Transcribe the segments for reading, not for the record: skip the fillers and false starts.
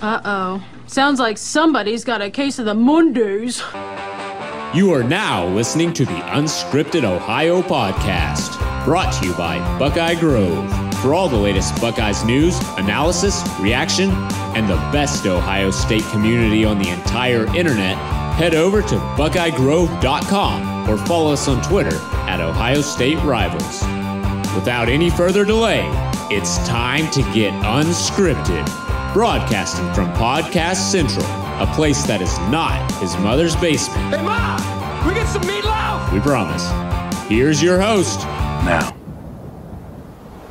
Uh-oh. Sounds like somebody's got a case of the Mondays. You are now listening to the Unscripted Ohio podcast, brought to you by Buckeye Grove. For all the latest Buckeyes news, analysis, reaction, and the best Ohio State community on the entire internet, head over to BuckeyeGrove.com or follow us on Twitter at Ohio State Rivals. Without any further delay, it's time to get unscripted. Broadcasting from Podcast Central, a place that is not his mother's basement. Hey, Mom! We get some meatloaf! We promise. Here's your host. Now,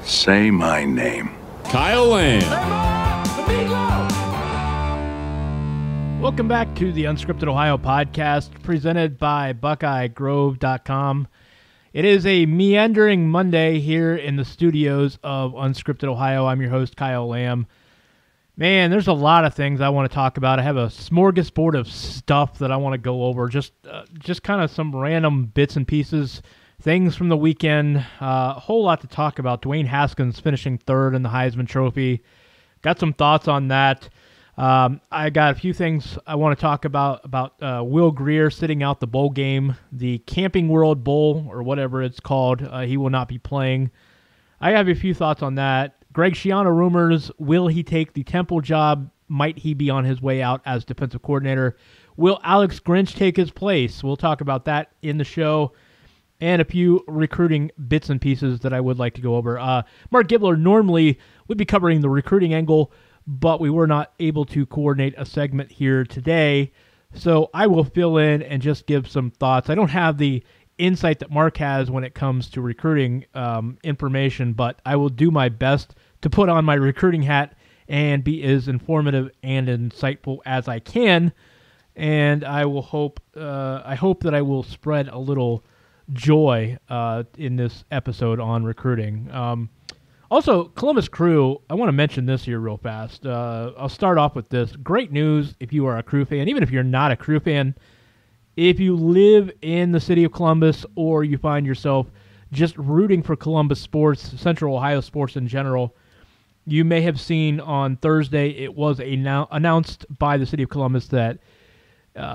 say my name. Kyle Lamb. Hey, Mom! The meatloaf! Welcome back to the Unscripted Ohio podcast, presented by BuckeyeGrove.com. It is a meandering Monday here in the studios of Unscripted Ohio. I'm your host, Kyle Lamb. Man, there's a lot of things I want to talk about. I have a smorgasbord of stuff that I want to go over. Just kind of some random bits and pieces, things from the weekend. A whole lot to talk about. Dwayne Haskins finishing third in the Heisman Trophy. Got some thoughts on that. I got a few things I want to talk about Will Grier sitting out the bowl game, the Camping World Bowl, or whatever it's called. He will not be playing. I have a few thoughts on that. Greg Schiano rumors, will he take the Temple job? Might he be on his way out as defensive coordinator? Will Alex Grinch take his place? We'll talk about that in the show, and a few recruiting bits and pieces that I would like to go over. Mark Gibler normally would be covering the recruiting angle, but we were not able to coordinate a segment here today, so I will fill in and just give some thoughts. I don't have the insight that Mark has when it comes to recruiting information, but I will do my best to put on my recruiting hat and be as informative and insightful as I can. And I hope that I will spread a little joy in this episode on recruiting. Also, Columbus Crew, I want to mention this here real fast. I'll start off with this. Great news if you are a Crew fan, even if you're not a Crew fan. If you live in the city of Columbus or you find yourself just rooting for Columbus sports, Central Ohio sports in general, you may have seen on Thursday it was announced by the city of Columbus that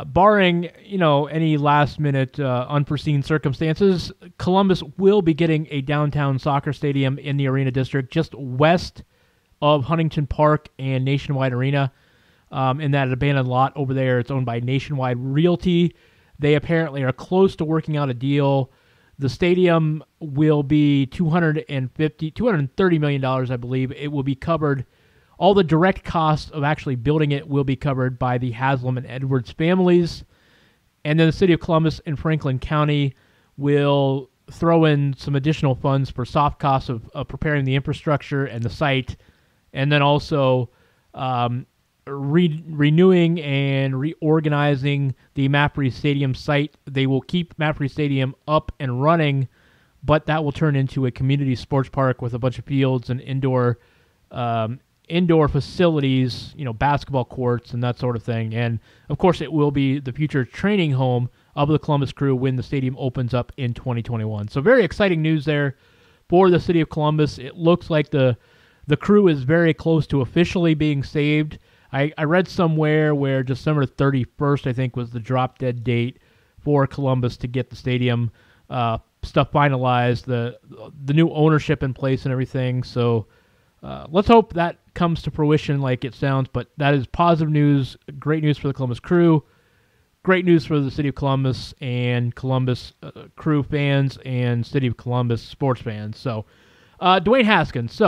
barring any last-minute unforeseen circumstances, Columbus will be getting a downtown soccer stadium in the Arena District just west of Huntington Park and Nationwide Arena. In that abandoned lot over there, it's owned by Nationwide Realty. They apparently are close to working out a deal. The stadium will be $230 million, I believe. It will be covered. All the direct costs of actually building it will be covered by the Haslam and Edwards families. And then the city of Columbus and Franklin County will throw in some additional funds for soft costs of preparing the infrastructure and the site. And then also renewing and reorganizing the Mapfre Stadium site. They will keep Mapfre Stadium up and running, but that will turn into a community sports park with a bunch of fields and indoor facilities, basketball courts and that sort of thing. And of course, it will be the future training home of the Columbus Crew when the stadium opens up in 2021. So very exciting news there for the city of Columbus. It looks like the Crew is very close to officially being saved. I read somewhere where December 31st, I think, was the drop-dead date for Columbus to get the stadium stuff finalized, the new ownership in place and everything. So let's hope that comes to fruition like it sounds, but that is positive news, great news for the Columbus Crew, great news for the City of Columbus and Columbus Crew fans and City of Columbus sports fans. So Dwayne Haskins,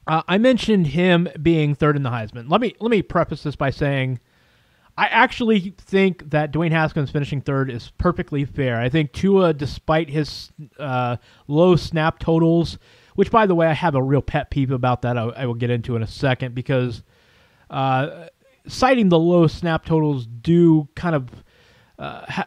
I mentioned him being third in the Heisman. Let me preface this by saying I actually think that Dwayne Haskins finishing third is perfectly fair. I think Tua, despite his low snap totals, which, by the way, I have a real pet peeve about that I will get into in a second, because citing the low snap totals do kind of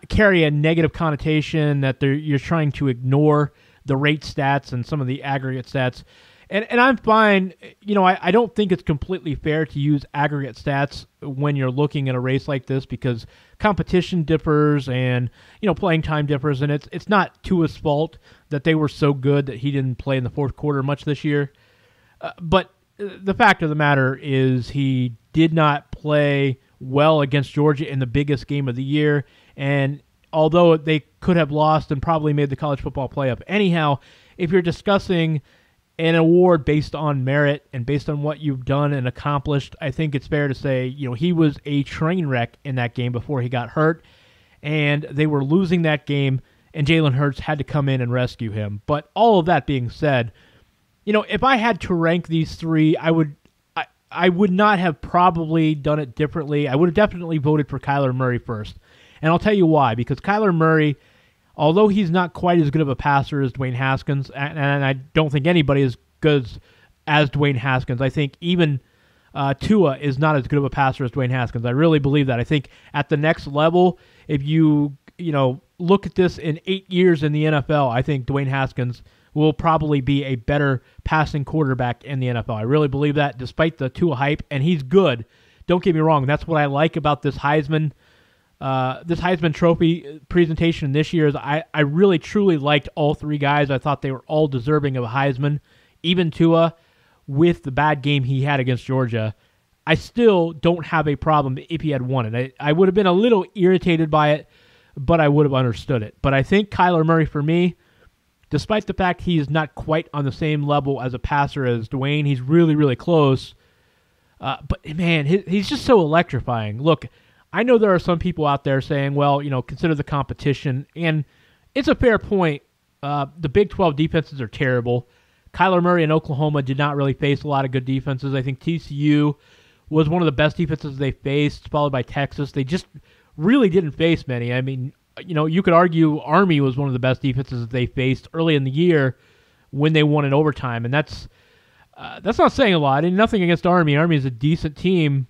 carry a negative connotation that you're trying to ignore the rate stats and some of the aggregate stats. And I'm fine. I don't think it's completely fair to use aggregate stats when you're looking at a race like this, because competition differs and, playing time differs. And it's not Tua's fault that they were so good that he didn't play in the fourth quarter much this year. But the fact of the matter is he did not play well against Georgia in the biggest game of the year, and although they could have lost and probably made the college football playoff anyhow, if you're discussing an award based on merit and based on what you've done and accomplished, I think it's fair to say, he was a train wreck in that game before he got hurt, and they were losing that game, and Jalen Hurts had to come in and rescue him. But all of that being said, if I had to rank these three, I would not have probably done it differently. I would have definitely voted for Cuyler Murray first. And I'll tell you why. Because Cuyler Murray, although he's not quite as good of a passer as Dwayne Haskins, and I don't think anybody is good as Dwayne Haskins. I think even Tua is not as good of a passer as Dwayne Haskins. I really believe that. I think at the next level, if you look at this in 8 years in the NFL, I think Dwayne Haskins will probably be a better passing quarterback in the NFL. I really believe that, despite the Tua hype, and he's good. Don't get me wrong. That's what I like about this Heisman Trophy presentation this year. Is I really truly liked all three guys. I thought they were all deserving of a Heisman, even Tua, with the bad game he had against Georgia. I still don't have a problem if he had won it. I would have been a little irritated by it, but I would have understood it. But I think Cuyler Murray, for me, despite the fact he is not quite on the same level as a passer as Dwayne, he's really, really close. But, man, he's just so electrifying. Look, I know there are some people out there saying, well, consider the competition. And it's a fair point. The Big 12 defenses are terrible. Cuyler Murray in Oklahoma did not really face a lot of good defenses. I think TCU was one of the best defenses they faced, followed by Texas. They just really didn't face many. I mean, you could argue Army was one of the best defenses that they faced early in the year when they won in overtime, and that's not saying a lot. And nothing against Army. Army is a decent team,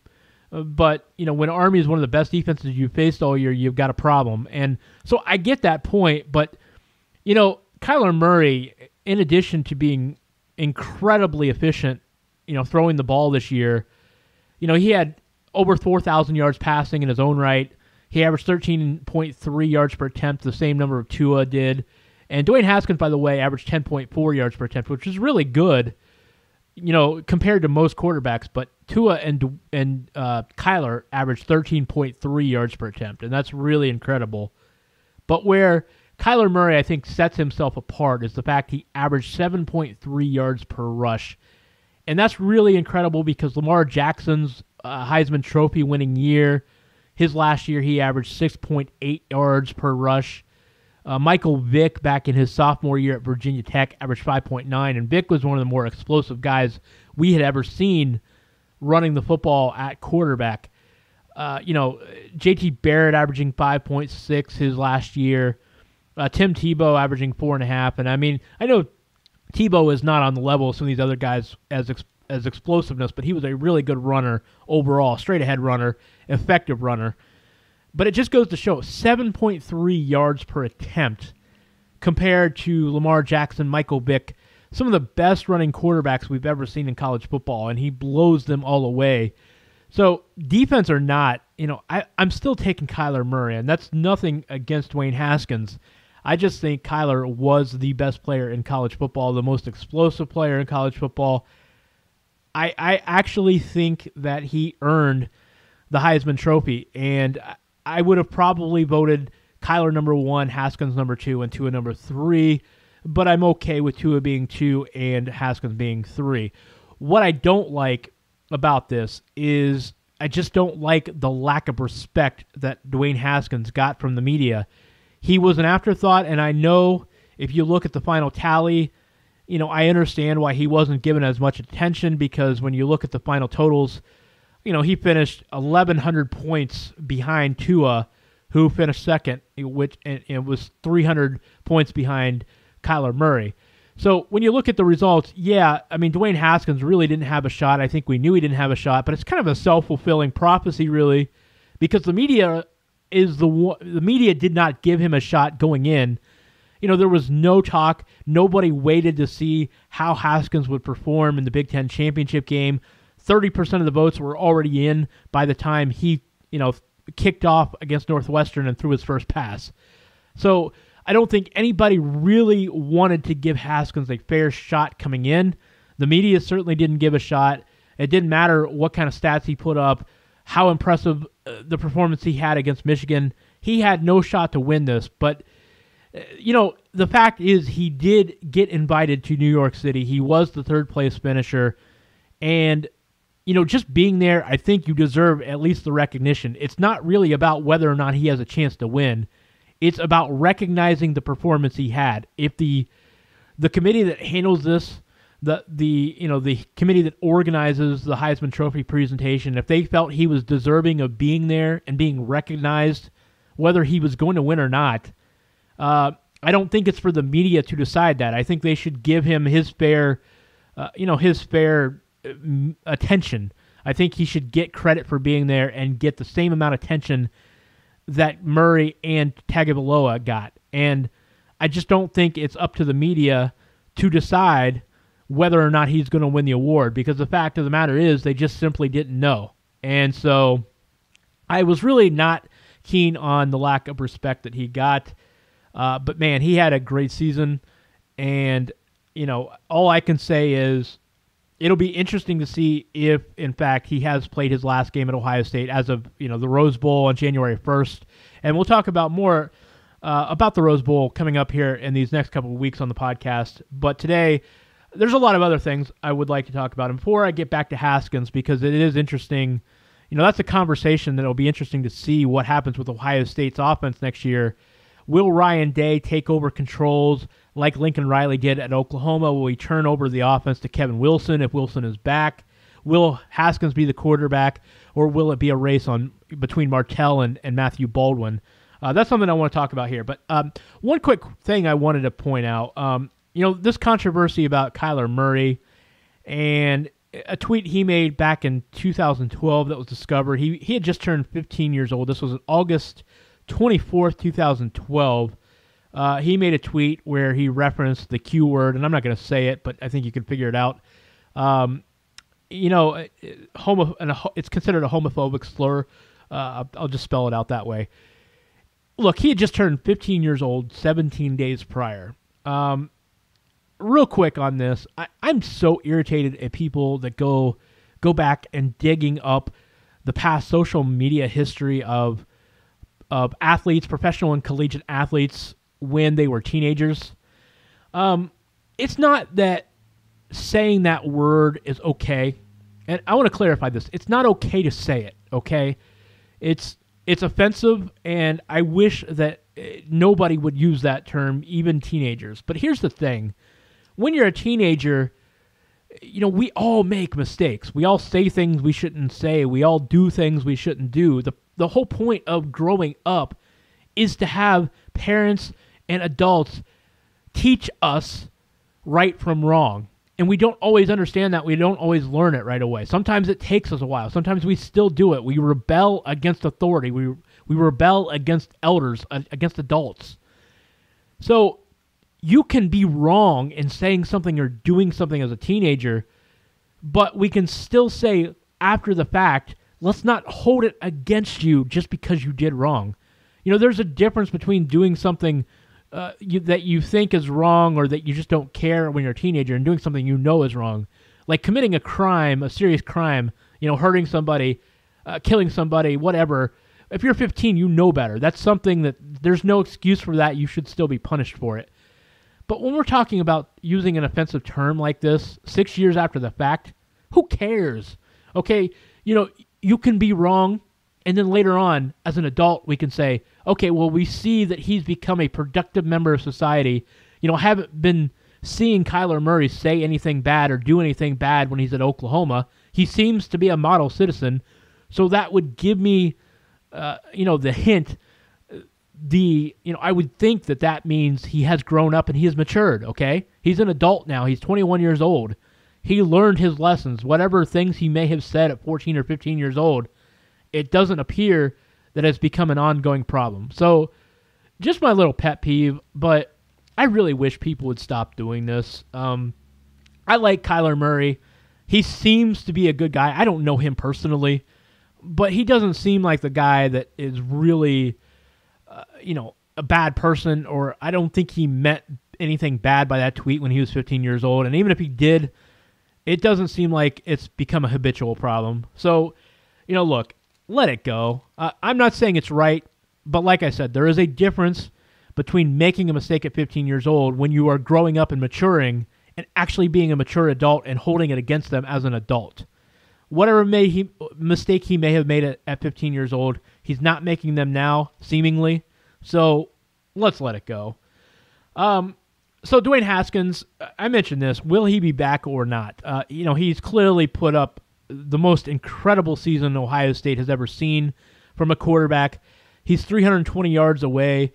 but when Army is one of the best defenses you've faced all year, you've got a problem. And so I get that point, but Cuyler Murray, in addition to being incredibly efficient, throwing the ball this year, he had over 4,000 yards passing in his own right. He averaged 13.3 yards per attempt, the same number of Tua did. And Dwayne Haskins, by the way, averaged 10.4 yards per attempt, which is really good, compared to most quarterbacks. But Tua and Cuyler averaged 13.3 yards per attempt, and that's really incredible. But where Cuyler Murray, I think, sets himself apart is the fact he averaged 7.3 yards per rush. And that's really incredible because Lamar Jackson's Heisman Trophy winning year, his last year, he averaged 6.8 yards per rush. Michael Vick, back in his sophomore year at Virginia Tech, averaged 5.9, and Vick was one of the more explosive guys we had ever seen running the football at quarterback. J.T. Barrett averaging 5.6 his last year. Tim Tebow averaging 4.5, and I know Tebow is not on the level of some of these other guys as explosiveness, but he was a really good runner overall, straight-ahead runner, effective runner. But it just goes to show 7.3 yards per attempt compared to Lamar Jackson, Michael Vick, some of the best running quarterbacks we've ever seen in college football, and he blows them all away. So defense or not, I'm still taking Cuyler Murray, and that's nothing against Dwayne Haskins. I just think Cuyler was the best player in college football, the most explosive player in college football. I actually think that he earned the Heisman Trophy, and I would have probably voted Cuyler number 1, Haskins number 2, and Tua number 3, but I'm okay with Tua being 2 and Haskins being 3. What I don't like about this is I just don't like the lack of respect that Dwayne Haskins got from the media. He was an afterthought, and I know if you look at the final tally, I understand why he wasn't given as much attention, because when you look at the final totals, he finished 1,100 points behind Tua, who finished second, which and it was 300 points behind Cuyler Murray. So when you look at the results, Dwayne Haskins really didn't have a shot. I think we knew he didn't have a shot, but it's kind of a self-fulfilling prophecy, really, because the media did not give him a shot going in. There was no talk. Nobody waited to see how Haskins would perform in the Big Ten championship game. 30% of the votes were already in by the time he, kicked off against Northwestern and threw his first pass. So I don't think anybody really wanted to give Haskins a fair shot coming in. The media certainly didn't give a shot. It didn't matter what kind of stats he put up, how impressive the performance he had against Michigan. He had no shot to win this, but the fact is he did get invited to New York City. He was the third place finisher, and just being there, I think you deserve at least the recognition. It's not really about whether or not he has a chance to win. It's about recognizing the performance he had. If the committee that handles this, the committee that organizes the Heisman Trophy presentation, if they felt he was deserving of being there and being recognized, whether he was going to win or not, I don't think it's for the media to decide that. I think they should give him his fair attention. I think he should get credit for being there and get the same amount of attention that Murray and Tagovailoa got. And I just don't think it's up to the media to decide whether or not he's going to win the award, because the fact of the matter is they just simply didn't know. And so I was really not keen on the lack of respect that he got. But man, he had a great season, and all I can say is it'll be interesting to see if, in fact, he has played his last game at Ohio State as of the Rose Bowl on January 1st, and we'll talk about more about the Rose Bowl coming up here in these next couple of weeks on the podcast. But today, there's a lot of other things I would like to talk about. And before I get back to Haskins, because it is interesting, that's a conversation that will be interesting to see what happens with Ohio State's offense next year. Will Ryan Day take over controls like Lincoln Riley did at Oklahoma? Will he turn over the offense to Kevin Wilson if Wilson is back? Will Haskins be the quarterback, or will it be a race between Martell and Matthew Baldwin? That's something I want to talk about here. But one quick thing I wanted to point out, this controversy about Cuyler Murray and a tweet he made back in 2012 that was discovered. He had just turned 15 years old. This was on August 24th, 2012. He made a tweet where he referenced the Q word, and I'm not going to say it, but I think you can figure it out. It's considered a homophobic slur. I'll just spell it out that way. Look, he had just turned 15 years old 17 days prior. Real quick on this, I'm so irritated at people that go back and digging up the past social media history of athletes, professional and collegiate athletes, when they were teenagers. It's not that saying that word is okay. And I want to clarify this. It's not okay to say it, okay? It's offensive, and I wish that nobody would use that term, even teenagers. But here's the thing. When you're a teenager, we all make mistakes. We all say things we shouldn't say. We all do things we shouldn't do. The whole point of growing up is to have parents and adults teach us right from wrong. And we don't always understand that. We don't always learn it right away. Sometimes it takes us a while. Sometimes we still do it. We rebel against authority. We rebel against elders, against adults. So you can be wrong in saying something or doing something as a teenager, but we can still say after the fact, let's not hold it against you just because you did wrong. There's a difference between doing something that you think is wrong or that you just don't care when you're a teenager and doing something is wrong. Like committing a crime, a serious crime, hurting somebody, killing somebody, whatever. If you're 15, you know better. That's something that there's no excuse for that. You should still be punished for it. But when we're talking about using an offensive term like this 6 years after the fact, who cares? Okay, you can be wrong, and then later on, as an adult, we can say, okay, well, we see that he's become a productive member of society. Haven't been seeing Cuyler Murray say anything bad or do anything bad when he's at Oklahoma. He seems to be a model citizen, so that would give me, the hint. I would think that means he has grown up and he has matured. Okay, he's an adult now. He's 21 years old. He learned his lessons. Whatever things he may have said at 14 or 15 years old, it doesn't appear that it's become an ongoing problem. So, just my little pet peeve, but I really wish people would stop doing this. I like Cuyler Murray. He seems to be a good guy. I don't know him personally, but he doesn't seem like the guy that is really, a bad person, or I don't think he meant anything bad by that tweet when he was 15 years old. And even if he did, it doesn't seem like it's become a habitual problem. So, look, let it go. I'm not saying it's right, but like I said, there is a difference between making a mistake at 15 years old when you are growing up and maturing and actually being a mature adult and holding it against them as an adult. Whatever mistake he may have made at 15 years old, he's not making them now, seemingly. So let's let it go. So Dwayne Haskins, I mentioned this. Will he be back or not? He's clearly put up the most incredible season Ohio State has ever seen from a quarterback. He's 320 yards away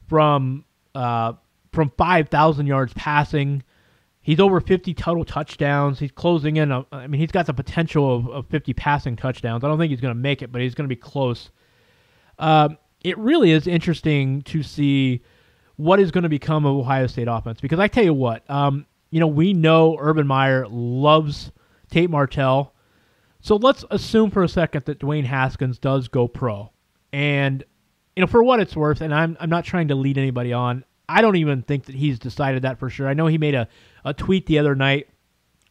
from 5,000 yards passing. He's over 50 total touchdowns. He's closing in. He's got the potential of 50 passing touchdowns. I don't think he's going to make it, but he's going to be close. It really is interesting to see what is going to become of Ohio State offense. Because I tell you what, we know Urban Meyer loves Tate Martell. So let's assume for a second that Dwayne Haskins does go pro. And, for what it's worth, and I'm not trying to lead anybody on, I don't even think that he's decided that for sure. I know he made a tweet the other night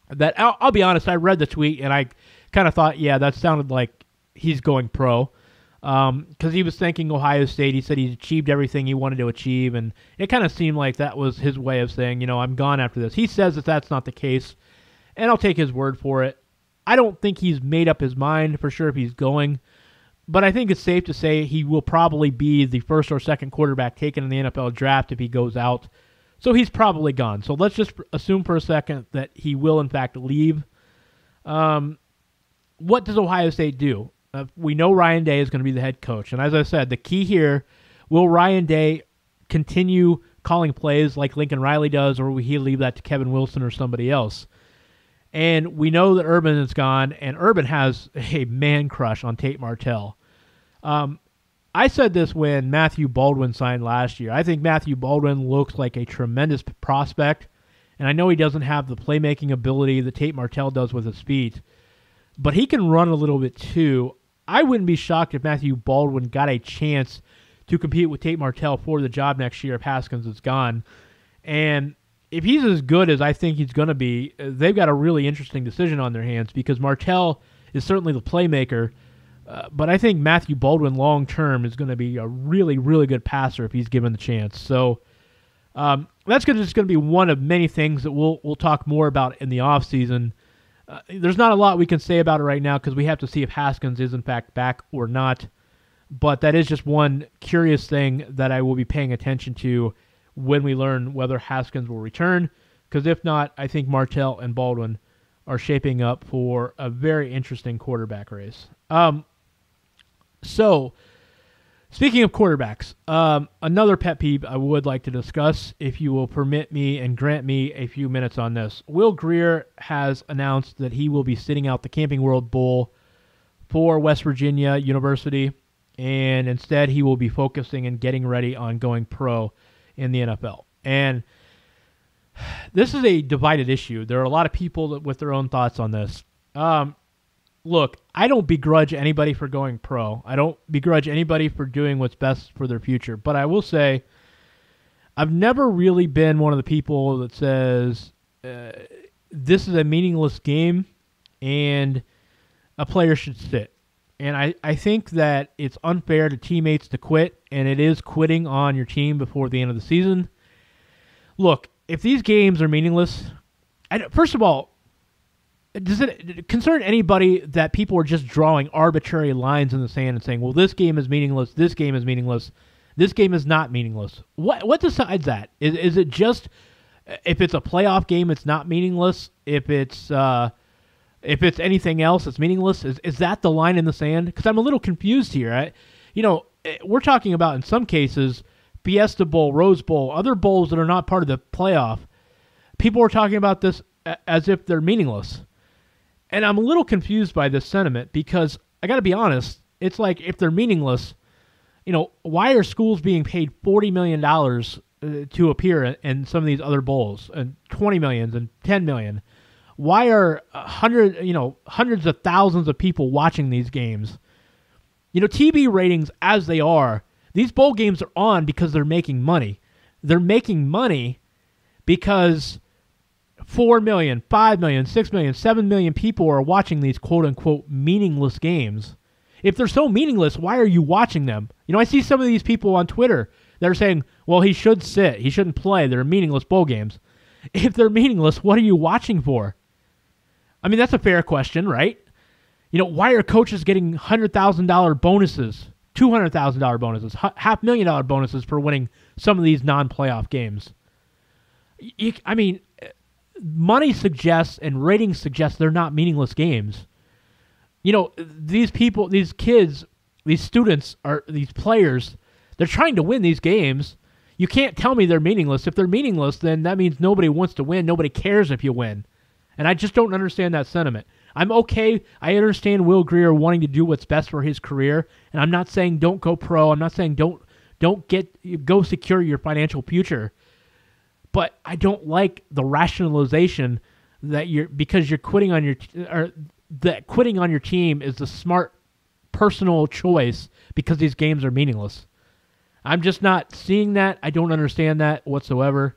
that, I'll be honest, I read the tweet and I kind of thought, yeah, that sounded like he's going pro. Because he was thanking Ohio State. He said he's achieved everything he wanted to achieve, and it kind of seemed like that was his way of saying, I'm gone after this. He says that that's not the case, and I'll take his word for it. I don't think he's made up his mind for sure if he's going, but I think it's safe to say he will probably be the first or second quarterback taken in the NFL draft if he goes out. So he's probably gone. So let's just assume for a second that he will, in fact, leave. What does Ohio State do? We know Ryan Day is going to be the head coach. And as I said, the key here, will Ryan Day continue calling plays like Lincoln Riley does, or will he leave that to Kevin Wilson or somebody else? And we know that Urban is gone, and Urban has a man crush on Tate Martell. I said this when Matthew Baldwin signed last year. I think Matthew Baldwin looks like a tremendous prospect, and I know he doesn't have the playmaking ability that Tate Martell does with his feet, but he can run a little bit too. I wouldn't be shocked if Matthew Baldwin got a chance to compete with Tate Martell for the job next year if Haskins is gone. And if he's as good as I think he's going to be, they've got a really interesting decision on their hands because Martell is certainly the playmaker, but I think Matthew Baldwin long-term is going to be a really, really good passer if he's given the chance. So that's just going to be one of many things that we'll talk more about in the offseason. There's not a lot we can say about it right now because we have to see if Haskins is in fact back or not. But that is just one curious thing that I will be paying attention to when we learn whether Haskins will return. Because if not, I think Martell and Baldwin are shaping up for a very interesting quarterback race. So, speaking of quarterbacks, another pet peeve I would like to discuss, if you will permit me and grant me a few minutes on this. Will Grier has announced that he will be sitting out the Camping World Bowl for West Virginia University, and instead he will be focusing and getting ready on going pro in the NFL. And this is a divided issue. There are a lot of people with their own thoughts on this. Look, I don't begrudge anybody for going pro. I don't begrudge anybody for doing what's best for their future. But I will say, I've never really been one of the people that says this is a meaningless game and a player should sit. And I think that it's unfair to teammates to quit, and it is quitting on your team before the end of the season. Look, if these games are meaningless, first of all, does it concern anybody that people are just drawing arbitrary lines in the sand and saying, well, this game is meaningless, this game is meaningless, this game is not meaningless? What decides that? Is it just if it's a playoff game, it's not meaningless? If it's anything else, it's meaningless? Is that the line in the sand? Because I'm a little confused here. We're talking about, in some cases, Fiesta Bowl, Rose Bowl, other bowls that are not part of the playoff. People are talking about this as if they're meaningless. And I'm a little confused by this sentiment because I got to be honest, it's like if they're meaningless, why are schools being paid $40 million to appear in some of these other bowls, and $20 million and $10 million? Why are hundreds of thousands of people watching these games? TV ratings as they are, these bowl games are on because they're making money. They're making money because 4 million, 5 million, 6 million, 7 million people are watching these quote-unquote meaningless games. If they're so meaningless, why are you watching them? You know, I see some of these people on Twitter that are saying, well, he should sit. He shouldn't play. They're meaningless bowl games. If they're meaningless, what are you watching for? I mean, that's a fair question, right? You know, why are coaches getting $100,000 bonuses, $200,000 bonuses, $500,000 bonuses for winning some of these non-playoff games? I mean, money suggests and ratings suggest they're not meaningless games. You know, these people, these kids, these students, these players, they're trying to win these games. You can't tell me they're meaningless. If they're meaningless, then that means nobody wants to win. Nobody cares if you win. And I just don't understand that sentiment. I'm okay. I understand Will Grier wanting to do what's best for his career. And I'm not saying don't go pro. I'm not saying don't go secure your financial future. But I don't like the rationalization that because you're quitting on that quitting on your team is the smart personal choice because these games are meaningless. I'm just not seeing that. I don't understand that whatsoever.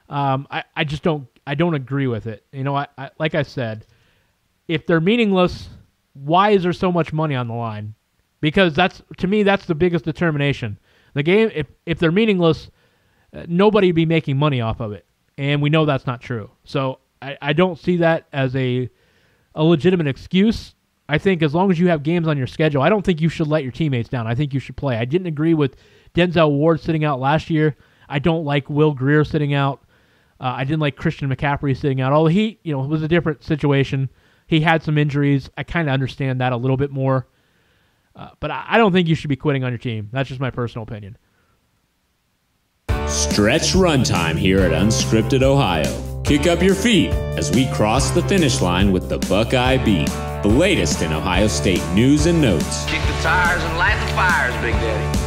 I just don't. I don't agree with it. You know, I like I said, if they're meaningless, why is there so much money on the line? Because to me that's the biggest determination. The game, if they're meaningless, nobody would be making money off of it, and we know that's not true. So I don't see that as a legitimate excuse. I think as long as you have games on your schedule, I don't think you should let your teammates down. I think you should play. I didn't agree with Denzel Ward sitting out last year. I don't like Will Grier sitting out. I didn't like Christian McCaffrey sitting out. Although it was a different situation. He had some injuries. I kind of understand that a little bit more. But I don't think you should be quitting on your team. That's just my personal opinion. Stretch runtime here at Unscripted Ohio. Kick up your feet as we cross the finish line with the Buckeye Beat, the latest in Ohio State news and notes. Kick the tires and light the fires, Big Daddy.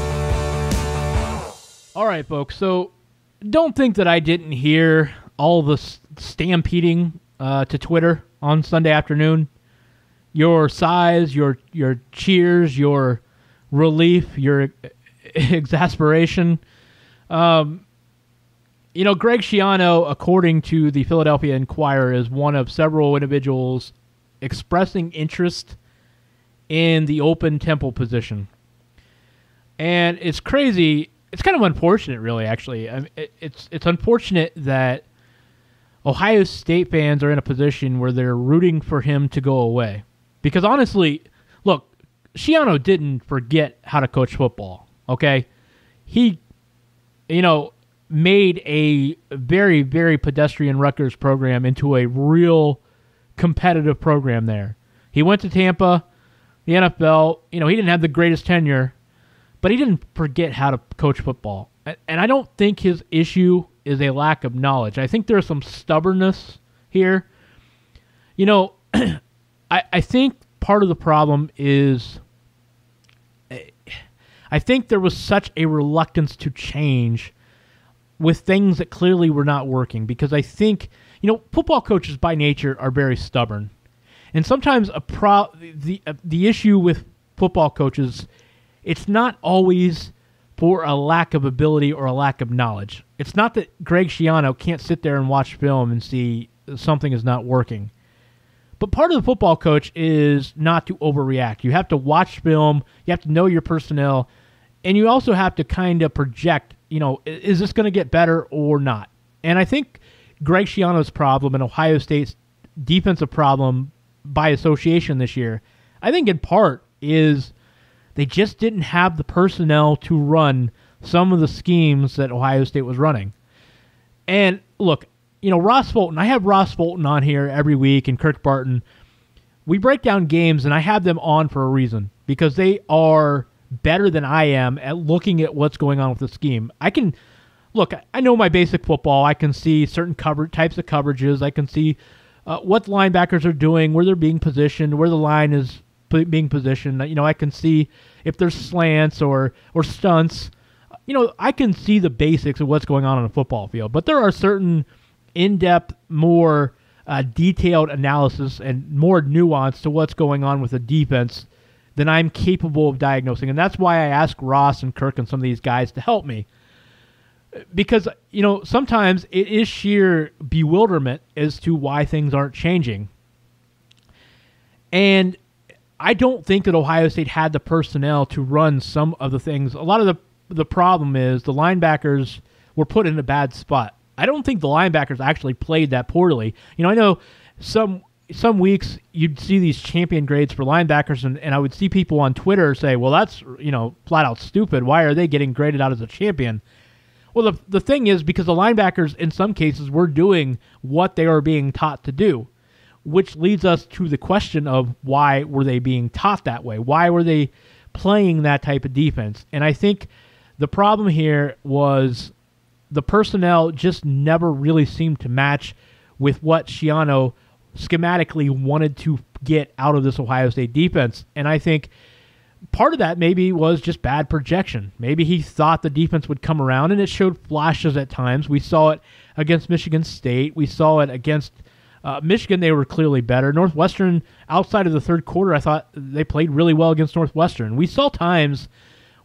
All right, folks. So don't think that I didn't hear all the stampeding to Twitter on Sunday afternoon. Your sighs, your cheers, your relief, your exasperation. Greg Schiano, according to the Philadelphia Inquirer, is one of several individuals expressing interest in the open Temple position. And it's crazy. It's kind of unfortunate, really, actually. I mean, it's unfortunate that Ohio State fans are in a position where they're rooting for him to go away. Because honestly, look, Schiano didn't forget how to coach football, okay? He, made a very, very pedestrian Rutgers program into a real competitive program there. He went to Tampa, the NFL. He didn't have the greatest tenure, but he didn't forget how to coach football. And I don't think his issue is a lack of knowledge. I think there's some stubbornness here. I think part of the problem is I think there was such a reluctance to change with things that clearly were not working, because I think, football coaches by nature are very stubborn. And sometimes the issue with football coaches, it's not always for a lack of ability or a lack of knowledge. It's not that Greg Schiano can't sit there and watch film and see something is not working. But part of the football coach is not to overreact. You have to watch film, you have to know your personnel, and you also have to kind of project, is this going to get better or not? And I think Greg Schiano's problem and Ohio State's defensive problem by association this year, I think in part is they just didn't have the personnel to run some of the schemes that Ohio State was running. And look, Ross Fulton, I have Ross Fulton on here every week, and Kirk Barton. We break down games, and I have them on for a reason, because they are better than I am at looking at what's going on with the scheme. I know my basic football. I can see certain types of coverages. I can see what the linebackers are doing, where they're being positioned, where the line is being positioned. I can see if there's slants or stunts. I can see the basics of what's going on a football field. But there are certain in-depth, more detailed analysis and more nuance to what's going on with the defense than I'm capable of diagnosing. And that's why I ask Ross and Kirk and some of these guys to help me. because, sometimes it is sheer bewilderment as to why things aren't changing. And I don't think that Ohio State had the personnel to run some of the things. A lot of the problem is the linebackers were put in a bad spot. I don't think the linebackers actually played that poorly. I know some weeks you'd see these champion grades for linebackers, and I would see people on Twitter say, well, that's, flat out stupid. Why are they getting graded out as a champion? Well, the thing is, because the linebackers in some cases were doing what they were being taught to do, which leads us to the question of why were they being taught that way? Why were they playing that type of defense? And I think the problem here was the personnel just never really seemed to match with what Schiano schematically wanted to get out of this Ohio State defense. And I think part of that maybe was just bad projection. Maybe he thought the defense would come around, and it showed flashes at times. We saw it against Michigan State. We saw it against Michigan. They were clearly better. Northwestern, outside of the third quarter, I thought they played really well against Northwestern. We saw times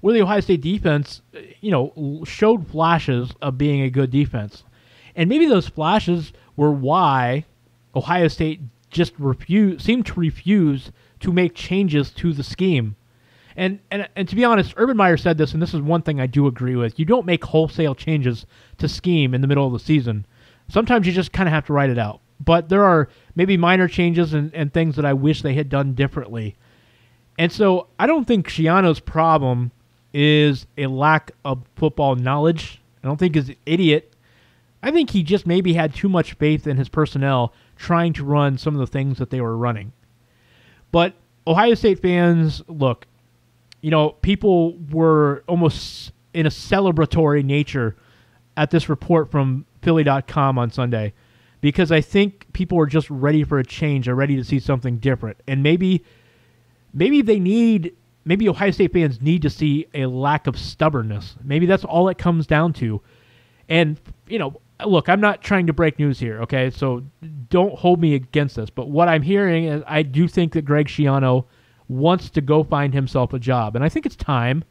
where the Ohio State defense, showed flashes of being a good defense. And maybe those flashes were why Ohio State just seemed to refuse to make changes to the scheme. And to be honest, Urban Meyer said this, and this is one thing I do agree with. You don't make wholesale changes to scheme in the middle of the season. Sometimes you just kind of have to write it out. But there are maybe minor changes and things that I wish they had done differently. And so I don't think Schiano's problem is a lack of football knowledge. I don't think he's an idiot. I think he just maybe had too much faith in his personnel trying to run some of the things that they were running. But Ohio State fans, look, people were almost in a celebratory nature at this report from Philly.com on Sunday, because I think people are just ready for a change. They're ready to see something different. And maybe Ohio State fans need to see a lack of stubbornness. Maybe that's all it comes down to. And, look, I'm not trying to break news here, okay? So don't hold me against this. But what I'm hearing is I do think that Greg Schiano wants to go find himself a job. And I think it's time.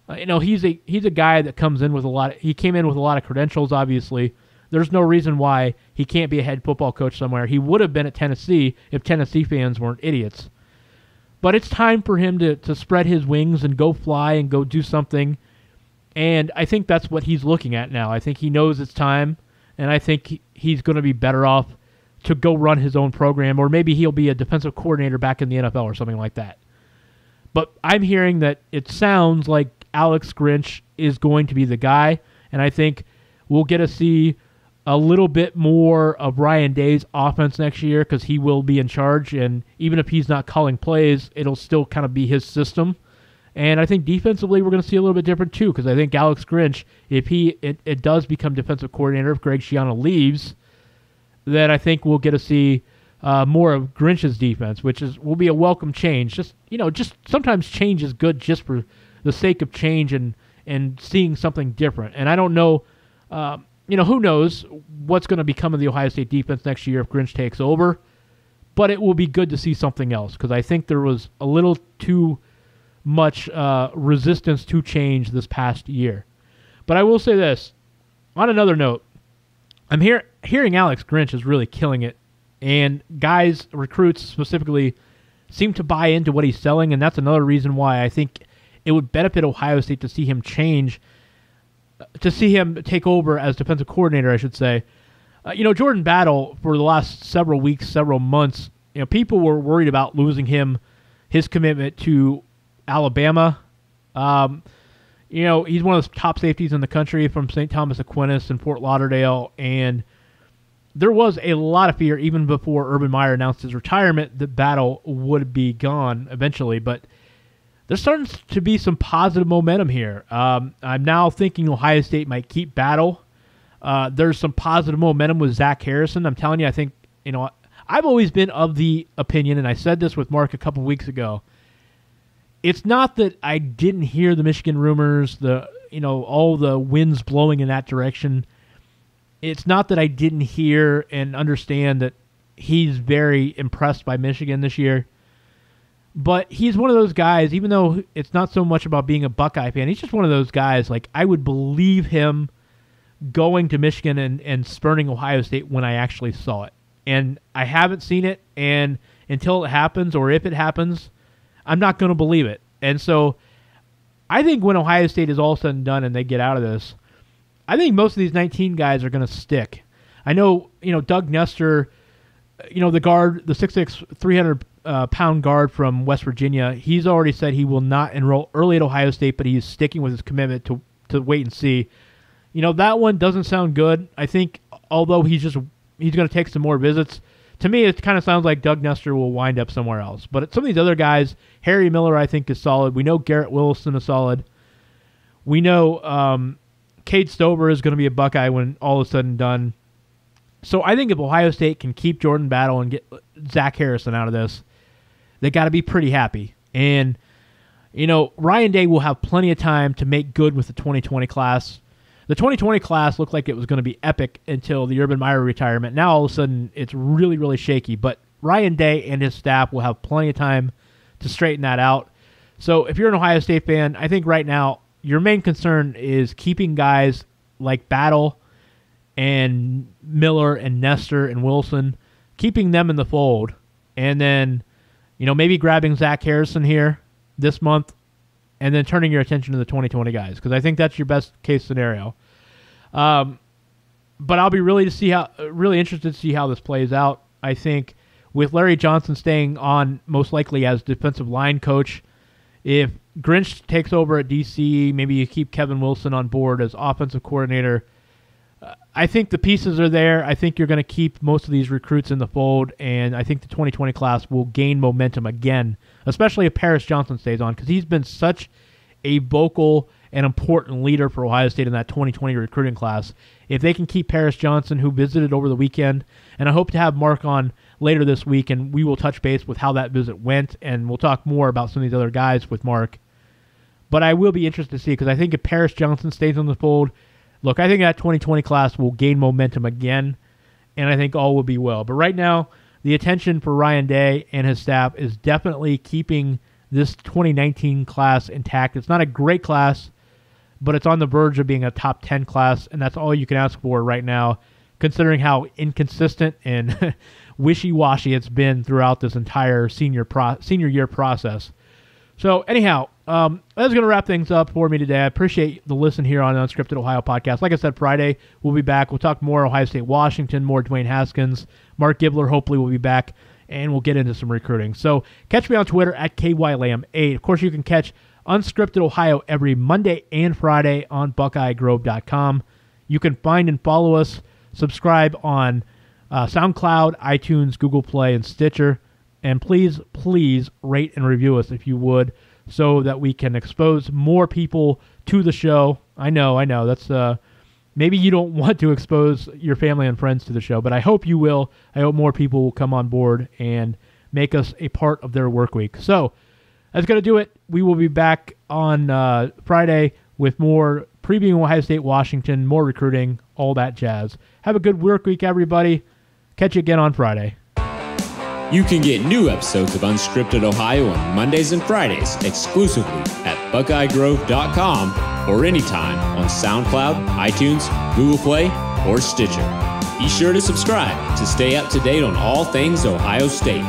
He's a guy that comes in with he came in with a lot of credentials, obviously. There's no reason why he can't be a head football coach somewhere. He would have been at Tennessee if Tennessee fans weren't idiots. But it's time for him to spread his wings and go fly and go do something. And I think that's what he's looking at now. I think he knows it's time, and I think he's going to be better off to go run his own program, or maybe he'll be a defensive coordinator back in the NFL or something like that. But I'm hearing that it sounds like Alex Grinch is going to be the guy, and I think we'll get to see a little bit more of Ryan Day's offense next year because he will be in charge, and even if he's not calling plays, it'll still kind of be his system. And I think defensively we're going to see a little bit different too, because I think Alex Grinch, if it does become defensive coordinator, if Greg Schiano leaves, then I think we'll get to see more of Grinch's defense, which will be a welcome change. Just sometimes change is good just for the sake of change and seeing something different. And I don't know, who knows what's going to become of the Ohio State defense next year if Grinch takes over, but it will be good to see something else, because I think there was a little too much resistance to change this past year. But I will say this, on another note, I'm hearing Alex Grinch is really killing it, and guys, recruits specifically, seem to buy into what he's selling, and that's another reason why I think it would benefit Ohio State to see him change, to see him take over as defensive coordinator, I should say. Jordan Battle, for the last several weeks, several months, people were worried about losing his commitment to Alabama. He's one of the top safeties in the country from St. Thomas Aquinas in Fort Lauderdale, and there was a lot of fear even before Urban Meyer announced his retirement that Battle would be gone eventually, but there's starting to be some positive momentum here. I'm now thinking Ohio State might keep Battle. There's some positive momentum with Zach Harrison. I'm telling you, I think, I've always been of the opinion, and I said this with Mark a couple weeks ago, it's not that I didn't hear the Michigan rumors, all the winds blowing in that direction. It's not that I didn't hear and understand that he's very impressed by Michigan this year. But he's one of those guys, even though it's not so much about being a Buckeye fan, he's just one of those guys, like, I would believe him going to Michigan and spurning Ohio State when I actually saw it. And I haven't seen it, and until it happens, or if it happens, I'm not going to believe it. And so I think when Ohio State is all said and done and they get out of this, I think most of these 19 guys are going to stick. I know, Doug Nestor, the guard, the 6'6", 300-pound guard from West Virginia, he's already said he will not enroll early at Ohio State, but he's sticking with his commitment to wait and see. That one doesn't sound good. I think, although he's going to take some more visits, to me it kind of sounds like Doug Nestor will wind up somewhere else. But some of these other guys, Harry Miller I think is solid. We know Garrett Wilson is solid. We know Cade Stover is going to be a Buckeye when all is said and done. So I think if Ohio State can keep Jordan Battle and get Zach Harrison out of this, they got to be pretty happy. And, Ryan Day will have plenty of time to make good with the 2020 class. The 2020 class looked like it was going to be epic until the Urban Meyer retirement. Now all of a sudden it's really, really shaky. But Ryan Day and his staff will have plenty of time to straighten that out. So if you're an Ohio State fan, I think right now your main concern is keeping guys like Battle and Miller and Nestor and Wilson, keeping them in the fold, and then, maybe grabbing Zach Harrison here this month, and then turning your attention to the 2020 guys, because I think that's your best case scenario. But I'll be really interested to see how this plays out. I think with Larry Johnson staying on most likely as defensive line coach, if Grinch takes over at DC, maybe you keep Kevin Wilson on board as offensive coordinator. I think the pieces are there. I think you're going to keep most of these recruits in the fold, and I think the 2020 class will gain momentum again, especially if Paris Johnson stays on, because he's been such a vocal and important leader for Ohio State in that 2020 recruiting class. If they can keep Paris Johnson, who visited over the weekend, and I hope to have Mark on later this week, and we will touch base with how that visit went, and we'll talk more about some of these other guys with Mark. But I will be interested to see, because I think if Paris Johnson stays on the fold, look, I think that 2020 class will gain momentum again, and I think all will be well. But right now, the attention for Ryan Day and his staff is definitely keeping this 2019 class intact. It's not a great class, but it's on the verge of being a top 10 class, and that's all you can ask for right now, considering how inconsistent and wishy-washy it's been throughout this entire senior year process. So anyhow, that's going to wrap things up for me today. I appreciate the listen here on Unscripted Ohio Podcast. Like I said, Friday we'll be back. We'll talk more Ohio State, Washington, more Dwayne Haskins. Mark Gibler hopefully will be back, and we'll get into some recruiting. So catch me on Twitter at KYLam8. Of course, you can catch Unscripted Ohio every Monday and Friday on BuckeyeGrove.com. You can find and follow us, subscribe on SoundCloud, iTunes, Google Play, and Stitcher. And please rate and review us if you would, so that we can expose more people to the show. I know, that's maybe you don't want to expose your family and friends to the show, but I hope you will. I hope more people will come on board and make us a part of their work week. So that's going to do it. We will be back on Friday with more previewing Ohio State, Washington, more recruiting, all that jazz. Have a good work week, everybody. Catch you again on Friday. You can get new episodes of Unscripted Ohio on Mondays and Fridays exclusively at BuckeyeGrove.com or anytime on SoundCloud, iTunes, Google Play, or Stitcher. Be sure to subscribe to stay up to date on all things Ohio State.